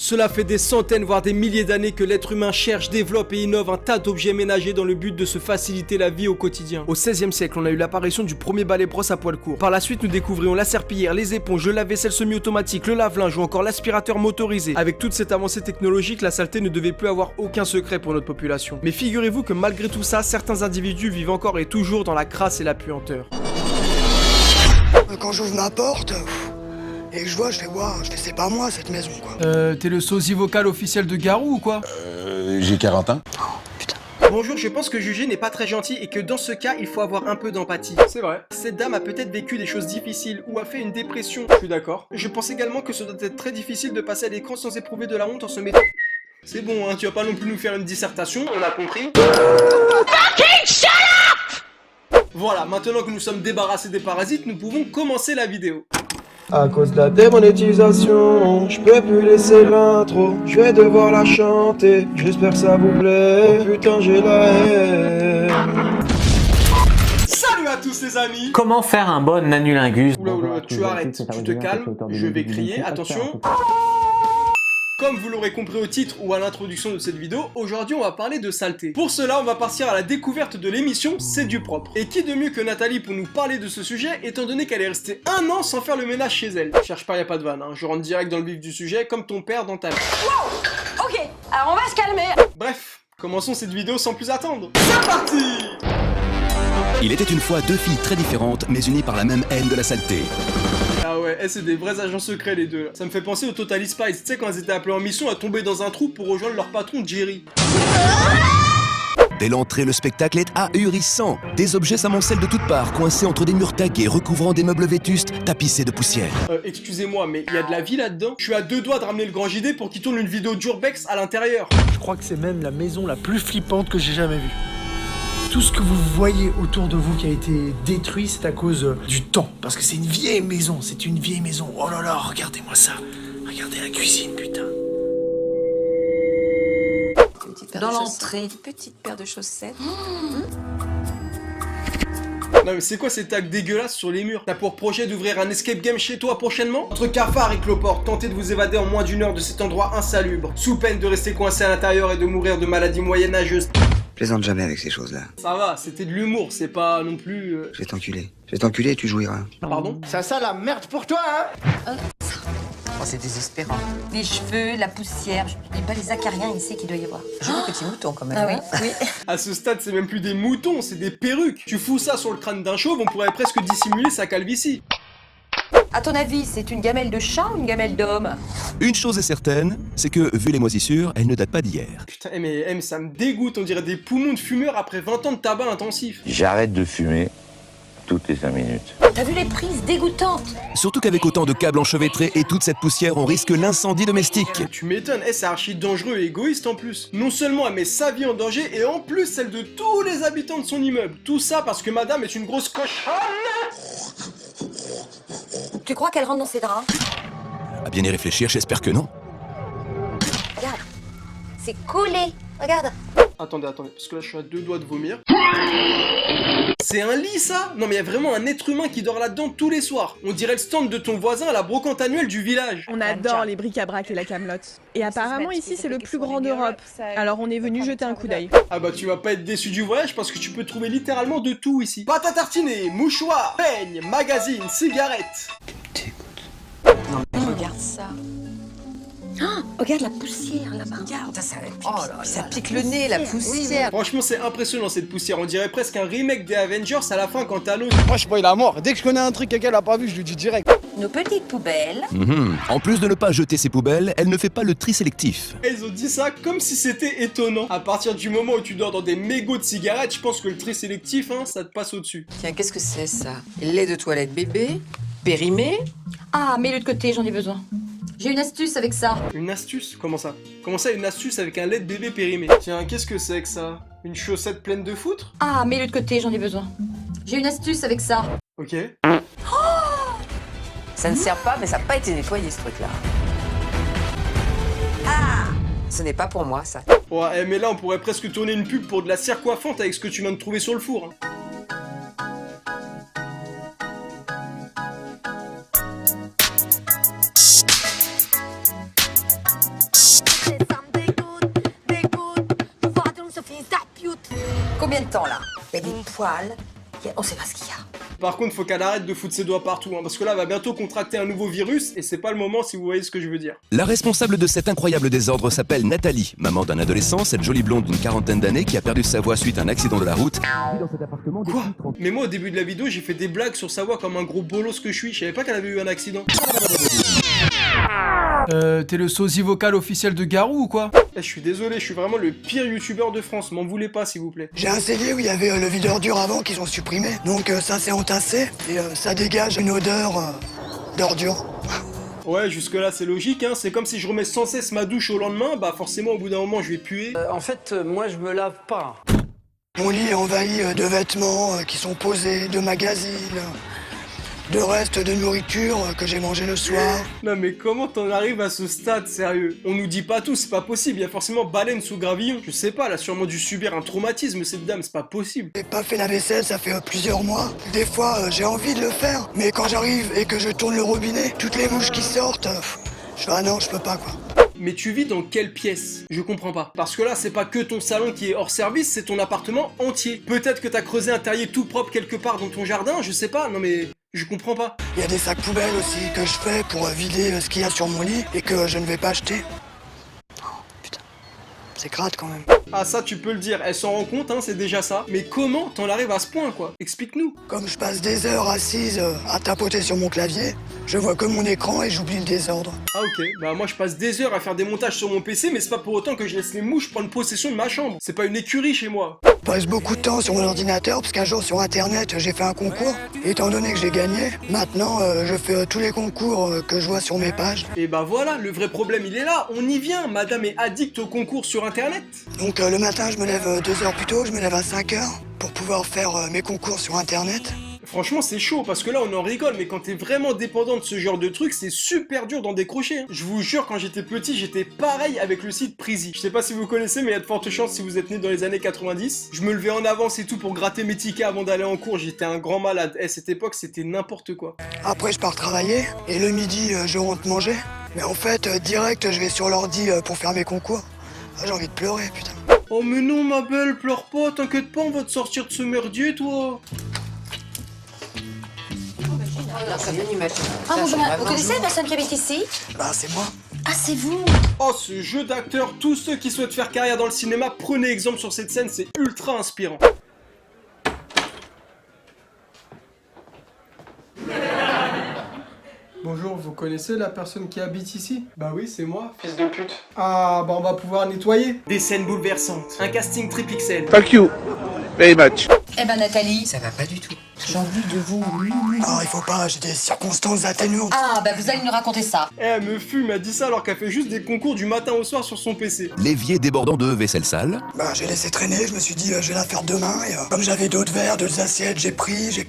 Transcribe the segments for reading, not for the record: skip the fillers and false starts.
Cela fait des centaines voire des milliers d'années que l'être humain cherche, développe et innove un tas d'objets ménagers dans le but de se faciliter la vie au quotidien. Au XVIe siècle, on a eu l'apparition du premier balai brosse à poil court. Par la suite, nous découvrions la serpillière, les éponges, le lave-vaisselle semi-automatique, le lave-linge ou encore l'aspirateur motorisé. Avec toute cette avancée technologique, la saleté ne devait plus avoir aucun secret pour notre population. Mais figurez-vous que malgré tout ça, certains individus vivent encore et toujours dans la crasse et la puanteur. Quand j'ouvre ma porte, et que je vois, je fais c'est pas moi cette maison quoi. T'es le sosie vocal officiel de Garou ou quoi? J'ai 40 ans. Bonjour, je pense que juger n'est pas très gentil et que dans ce cas, il faut avoir un peu d'empathie. C'est vrai. Cette dame a peut-être vécu des choses difficiles ou a fait une dépression. Je suis d'accord. Je pense également que ça doit être très difficile de passer à l'écran sans éprouver de la honte en se mettant... C'est bon, hein, tu vas pas non plus nous faire une dissertation, on a compris. Fucking shut up! Voilà, maintenant que nous sommes débarrassés des parasites, nous pouvons commencer la vidéo. À cause de la démonétisation, je peux plus laisser l'intro, je vais devoir la chanter, j'espère que ça vous plaît, putain j'ai la haine. Salut à tous les amis. Comment faire un bon anulingus? Oula, tu arrêtes, tu te calmes, je vais crier, attention. Comme vous l'aurez compris au titre ou à l'introduction de cette vidéo, aujourd'hui on va parler de saleté. Pour cela, on va partir à la découverte de l'émission C'est du propre. Et qui de mieux que Nathalie pour nous parler de ce sujet, étant donné qu'elle est restée 1 an sans faire le ménage chez elle. Cherche pas, y a pas de vanne, hein. Je rentre direct dans le vif du sujet, comme ton père dans ta vie. Wow. Ok, alors on va se calmer. Bref, commençons cette vidéo sans plus attendre. C'est parti! Il était une fois deux filles très différentes, mais unies par la même haine de la saleté. Ah ouais, c'est des vrais agents secrets les deux là. Ça me fait penser au Totally Spies, tu sais quand elles étaient appelées en mission à tomber dans un trou pour rejoindre leur patron Jerry. Dès l'entrée, le spectacle est ahurissant. Des objets s'amoncellent de toutes parts, coincés entre des murs tagués, recouvrant des meubles vétustes, tapissés de poussière. Excusez-moi, mais il y a de la vie là-dedans. Je suis à 2 doigts de ramener le grand JD pour qu'il tourne une vidéo d'Urbex à l'intérieur. Je crois que c'est même la maison la plus flippante que j'ai jamais vue. Tout ce que vous voyez autour de vous qui a été détruit, c'est à cause du temps. Parce que c'est une vieille maison, c'est une vieille maison. Oh là là, regardez-moi ça. Regardez la cuisine, putain. Dans l'entrée, petite paire de chaussettes. Non mais c'est quoi ces tags dégueulasses sur les murs? T'as pour projet d'ouvrir un escape game chez toi prochainement? Entre cafards et cloportes, tentez de vous évader en moins d'1 heure de cet endroit insalubre, sous peine de rester coincé à l'intérieur et de mourir de maladies moyenâgeuses. Plaisante jamais avec ces choses là. Ça va, c'était de l'humour, c'est pas non plus... Je vais t'enculer et tu jouiras. Pardon? Ça sent la merde pour toi, hein? Oh, c'est désespérant. Les cheveux, la poussière, je ne dis pas les acariens ici qu'il doit y avoir. Joli petit mouton quand même. Ah oui, oui. À ce stade, c'est même plus des moutons, c'est des perruques. Tu fous ça sur le crâne d'un chauve, on pourrait presque dissimuler sa calvitie. À ton avis, c'est une gamelle de chat ou une gamelle d'homme? Une chose est certaine, c'est que, vu les moisissures, elle ne date pas d'hier. Putain, mais ça me dégoûte, on dirait des poumons de fumeurs après 20 ans de tabac intensif. J'arrête de fumer toutes les 5 minutes. T'as vu les prises dégoûtantes? Surtout qu'avec autant de câbles enchevêtrés et toute cette poussière, on risque l'incendie domestique. Tu m'étonnes, c'est archi dangereux et égoïste en plus. Non seulement elle met sa vie en danger, et en plus celle de tous les habitants de son immeuble. Tout ça parce que madame est une grosse cochonne. Tu crois qu'elle rentre dans ses draps? À bien y réfléchir, j'espère que non. Regarde, c'est collé, regarde. Attendez, parce que là je suis à 2 doigts de vomir. C'est un lit ça? Non mais il y a vraiment un être humain qui dort là-dedans tous les soirs. On dirait le stand de ton voisin à la brocante annuelle du village. On adore les bric-à-brac et la camelote. Et apparemment ici c'est le plus grand d'Europe. Alors on est venu jeter un coup d'œil. Ah bah tu vas pas être déçu du voyage parce que tu peux trouver littéralement de tout ici. Pâte à tartiner, mouchoirs, peignes, magazines, cigarettes. Non mais regarde ça. Oh, regarde la poussière là-bas. Regarde, Ça pique le nez, la poussière. Franchement c'est impressionnant cette poussière, on dirait presque un remake des Avengers à la fin quand Thanos... Moi je crois il est mort. Dès que je connais un truc qu'elle a pas vu, je lui dis direct. Nos petites poubelles. En plus de ne pas jeter ses poubelles, elle ne fait pas le tri sélectif. Et ils ont dit ça comme si c'était étonnant. À partir du moment où tu dors dans des mégots de cigarettes, je pense que le tri sélectif, hein, ça te passe au-dessus. Tiens, qu'est-ce que c'est ça? Lait de toilette bébé, périmé. Ah, mets-le de côté, j'en ai besoin. J'ai une astuce avec ça. Une astuce? Comment ça? Comment ça une astuce avec un lait de bébé périmé? Tiens, qu'est-ce que c'est que ça? Une chaussette pleine de foutre? Ah, mets-le de côté, j'en ai besoin. J'ai une astuce avec ça. Ok. Ça ne sert pas, mais ça n'a pas été nettoyé ce truc-là. Ah! Ce n'est pas pour moi, ça. Ouais, mais là on pourrait presque tourner une pub pour de la cire coiffante avec ce que tu viens de trouver sur le four. Hein. Combien de temps là? Il y a des poils, on sait pas ce qu'il y a. Par contre, faut qu'elle arrête de foutre ses doigts partout, hein, parce que là, elle va bientôt contracter un nouveau virus, et c'est pas le moment si vous voyez ce que je veux dire. La responsable de cet incroyable désordre s'appelle Nathalie, maman d'un adolescent, cette jolie blonde d'une quarantaine d'années qui a perdu sa voix suite à un accident de la route. Quoi? Mais moi, au début de la vidéo, j'ai fait des blagues sur sa voix comme un gros bolos que je suis. Je savais pas qu'elle avait eu un accident. T'es le sosie vocal officiel de Garou ou quoi? Je suis désolé, je suis vraiment le pire youtubeur de France, m'en voulez pas s'il vous plaît. J'ai un CD où il y avait le videur dur avant qu'ils ont supprimé. Donc ça s'est entassé et ça dégage une odeur d'ordure. Ouais, jusque là c'est logique, hein. C'est comme si je remets sans cesse ma douche au lendemain, bah forcément au bout d'un moment je vais puer. En fait, moi je me lave pas. Mon lit est envahi de vêtements qui sont posés, de magazines, de restes de nourriture que j'ai mangé le soir. Non mais comment t'en arrives à ce stade, sérieux? On nous dit pas tout, c'est pas possible, il y a forcément baleine sous gravillon. Je sais pas, elle a sûrement dû subir un traumatisme cette dame, c'est pas possible. J'ai pas fait la vaisselle, ça fait plusieurs mois. Des fois j'ai envie de le faire, mais quand j'arrive et que je tourne le robinet, toutes les mouches qui sortent, je fais ah non, je peux pas quoi. Mais tu vis dans quelle pièce? Je comprends pas. Parce que là, c'est pas que ton salon qui est hors service, c'est ton appartement entier. Peut-être que t'as creusé un terrier tout propre quelque part dans ton jardin, je sais pas, non mais... Je comprends pas. Il y a des sacs poubelles aussi que je fais pour vider ce qu'il y a sur mon lit et que je ne vais pas acheter. Oh putain, c'est crade quand même. Ah ça tu peux le dire, elle s'en rend compte, hein, c'est déjà ça. Mais comment t'en arrives à ce point quoi? Explique-nous. Comme je passe des heures assise à tapoter sur mon clavier, je vois que mon écran et j'oublie le désordre. Ah ok, bah moi je passe des heures à faire des montages sur mon PC, mais c'est pas pour autant que je laisse les mouches prendre possession de ma chambre. C'est pas une écurie chez moi. Je passe beaucoup de temps sur mon ordinateur parce qu'un jour sur internet j'ai fait un concours. Et étant donné que j'ai gagné, maintenant je fais tous les concours que je vois sur mes pages. Et bah voilà, le vrai problème il est là, on y vient, madame est addict aux concours sur internet. Donc le matin je me lève 2 heures plus tôt, je me lève à 5 heures pour pouvoir faire mes concours sur internet. Franchement c'est chaud parce que là on en rigole, mais quand t'es vraiment dépendant de ce genre de truc, c'est super dur d'en décrocher. Hein. Je vous jure, quand j'étais petit, j'étais pareil avec le site Prezi. Je sais pas si vous connaissez, mais il y a de fortes chances si vous êtes né dans les années 90. Je me levais en avance et tout pour gratter mes tickets avant d'aller en cours, j'étais un grand malade. Cette époque c'était n'importe quoi. Après je pars travailler et le midi je rentre manger. Mais en fait direct je vais sur l'ordi pour faire mes concours. Ah, j'ai envie de pleurer putain. Oh mais non ma belle, pleure pas, t'inquiète pas, on va te sortir de ce merdier toi. Ah bonjour, vous connaissez la personne qui habite ici? Bah c'est moi. Ah c'est vous? Oh ce jeu d'acteur, tous ceux qui souhaitent faire carrière dans le cinéma, prenez exemple sur cette scène, c'est ultra inspirant. Bonjour, vous connaissez la personne qui habite ici? Bah oui, c'est moi, fils de pute. Ah, bah on va pouvoir nettoyer. Des scènes bouleversantes, un casting tripixel. Thank you very much. Eh ben Nathalie, Ça va pas du tout. j'ai envie de vous... Non il faut pas, j'ai des circonstances atténuantes. Ah bah vous allez nous raconter ça. Eh, elle me fume, elle dit ça alors qu'elle fait juste des concours du matin au soir sur son PC. L'évier débordant de vaisselle sale. Bah j'ai laissé traîner, je me suis dit je vais la faire demain et comme j'avais d'autres verres, d'autres assiettes, j'ai pris.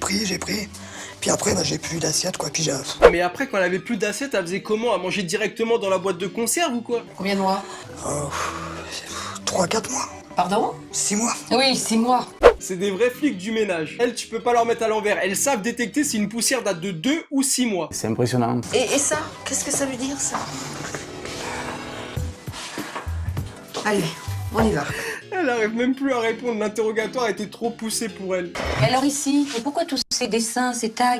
Puis après bah j'ai plus d'assiettes quoi, puis j'ai... Mais après quand elle avait plus d'assiettes, elle faisait comment? Elle mangeait directement dans la boîte de conserve ou quoi? Combien de mois? 3-4 mois. Pardon? 6 mois. Oui, 6 mois. C'est des vrais flics du ménage. Elles, tu peux pas leur mettre à l'envers. Elles savent détecter si une poussière date de 2 ou 6 mois. C'est impressionnant. Et ça? Qu'est-ce que ça veut dire, ça? Allez, on y va. Elle arrive même plus à répondre. L'interrogatoire était trop poussé pour elle. Et alors ici, et pourquoi tous ces dessins, ces tags?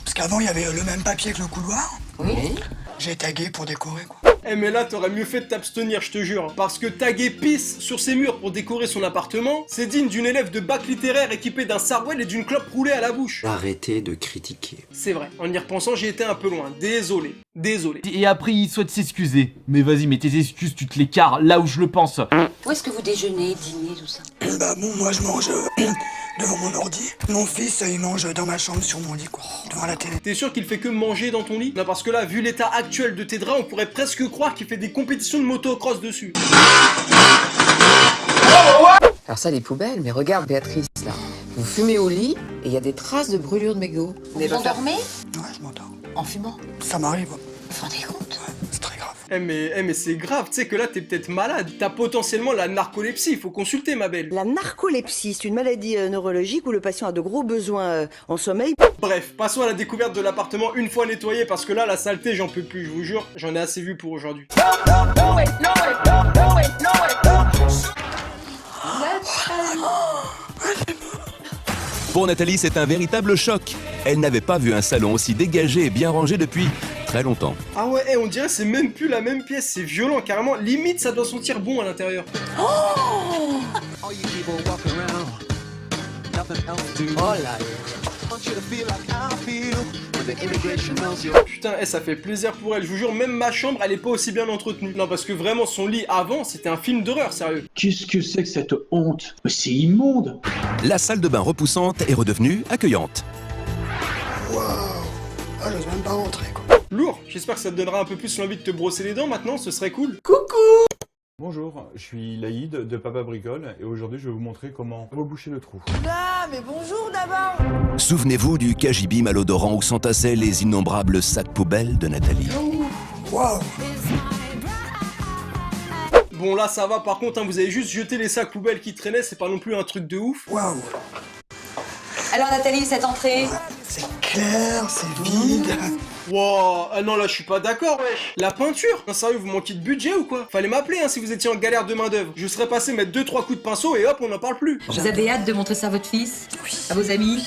Parce qu'avant il y avait le même papier que le couloir. Oui. J'ai tagué pour décorer quoi. Eh mais là t'aurais mieux fait de t'abstenir, je te jure. Parce que taguer pisse sur ses murs pour décorer son appartement, c'est digne d'une élève de bac littéraire équipée d'un sarouel et d'une clope roulée à la bouche. Arrêtez de critiquer. C'est vrai, en y repensant j'ai été un peu loin. Désolé. Et après, il souhaite s'excuser. Mais vas-y, mais tes excuses, tu te les carres là où je le pense. Où est-ce que vous déjeunez, dînez, tout ça? Bah bon, moi je mange devant mon ordi. Mon fils il mange dans ma chambre sur mon lit quoi, devant la télé. T'es sûr qu'il fait que manger dans ton lit? Non parce que là, vu l'état actuel de tes draps, on pourrait presque croire qu'il fait des compétitions de motocross dessus. Alors ça, les poubelles, mais regarde Béatrice, là. Vous fumez au lit et il y a des traces de brûlure de mégots. Vous endormez? Ouais, je m'endors. En fumant? Ça m'arrive. Vous vous rendez compte? C'est très grave. mais c'est grave, tu sais que là t'es peut-être malade. T'as potentiellement la narcolepsie, faut consulter ma belle. La narcolepsie, c'est une maladie neurologique où le patient a de gros besoins en sommeil. Bref, passons à la découverte de l'appartement une fois nettoyé parce que là la saleté j'en peux plus, je vous jure, j'en ai assez vu pour aujourd'hui. Pour Nathalie, c'est un véritable choc. Elle n'avait pas vu un salon aussi dégagé et bien rangé depuis très longtemps. Ah ouais, on dirait c'est même plus la même pièce, c'est violent carrément, limite ça doit sentir bon à l'intérieur. Oh là. Putain, ça fait plaisir pour elle, je vous jure, même ma chambre elle est pas aussi bien entretenue. Non parce que vraiment son lit avant c'était un film d'horreur, sérieux. Qu'est-ce que c'est que cette honte? C'est immonde. La salle de bain repoussante est redevenue accueillante. Waouh. Ah, j'ose même pas rentrer, quoi. Lourd, j'espère que ça te donnera un peu plus l'envie de te brosser les dents maintenant, ce serait cool. Coucou. Bonjour, je suis Laïd de Papa Bricole et aujourd'hui je vais vous montrer comment reboucher le trou. Ah, mais bonjour d'abord. Souvenez-vous du cagibi malodorant où s'entassaient les innombrables sacs poubelles de Nathalie. Waouh. Bon là ça va par contre, hein, vous avez juste jeté les sacs poubelles qui traînaient, c'est pas non plus un truc de ouf. Waouh. Alors Nathalie, cette entrée? C'est clair, c'est vide. Wow, ah non là je suis pas d'accord wesh. La peinture? Non sérieux, vous manquez de budget ou quoi? Fallait m'appeler hein si vous étiez en galère de main d'œuvre. Je serais passé mettre 2-3 coups de pinceau et hop on n'en parle plus. Vous avez hâte de montrer ça à votre fils? Oui. À vos amis?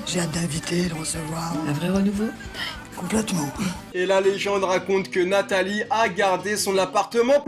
J'ai hâte d'inviter, de recevoir. Un vrai renouveau? Complètement. Et la légende raconte que Nathalie a gardé son appartement.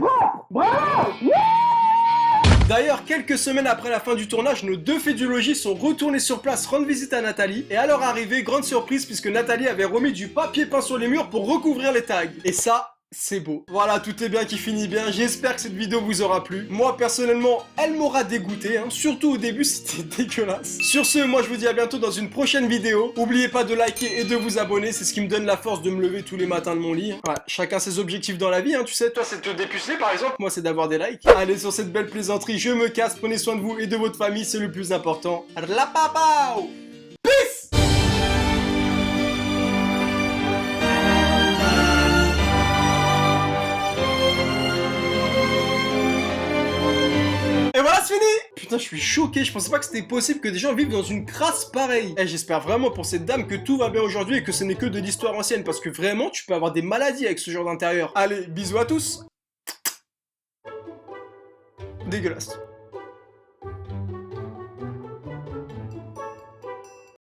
D'ailleurs, quelques semaines après la fin du tournage, nos deux faits du logis sont retournés sur place rendre visite à Nathalie. Et à leur arrivée, grande surprise puisque Nathalie avait remis du papier peint sur les murs pour recouvrir les tags. Et ça, c'est beau. Voilà, tout est bien qui finit bien. J'espère que cette vidéo vous aura plu. Moi, personnellement, elle m'aura dégoûté. Hein. Surtout au début, c'était dégueulasse. Sur ce, moi, je vous dis à bientôt dans une prochaine vidéo. N'oubliez pas de liker et de vous abonner. C'est ce qui me donne la force de me lever tous les matins de mon lit. Hein. Ouais, chacun ses objectifs dans la vie, hein, tu sais. Toi, c'est de te dépuceler, par exemple. Moi, c'est d'avoir des likes. Allez, sur cette belle plaisanterie, je me casse. Prenez soin de vous et de votre famille. C'est le plus important. La papa. Peace. Et voilà, c'est fini! Putain, je suis choqué, je pensais pas que c'était possible que des gens vivent dans une crasse pareille. Et j'espère vraiment pour cette dame que tout va bien aujourd'hui et que ce n'est que de l'histoire ancienne, parce que vraiment, tu peux avoir des maladies avec ce genre d'intérieur. Allez, bisous à tous! Dégueulasse.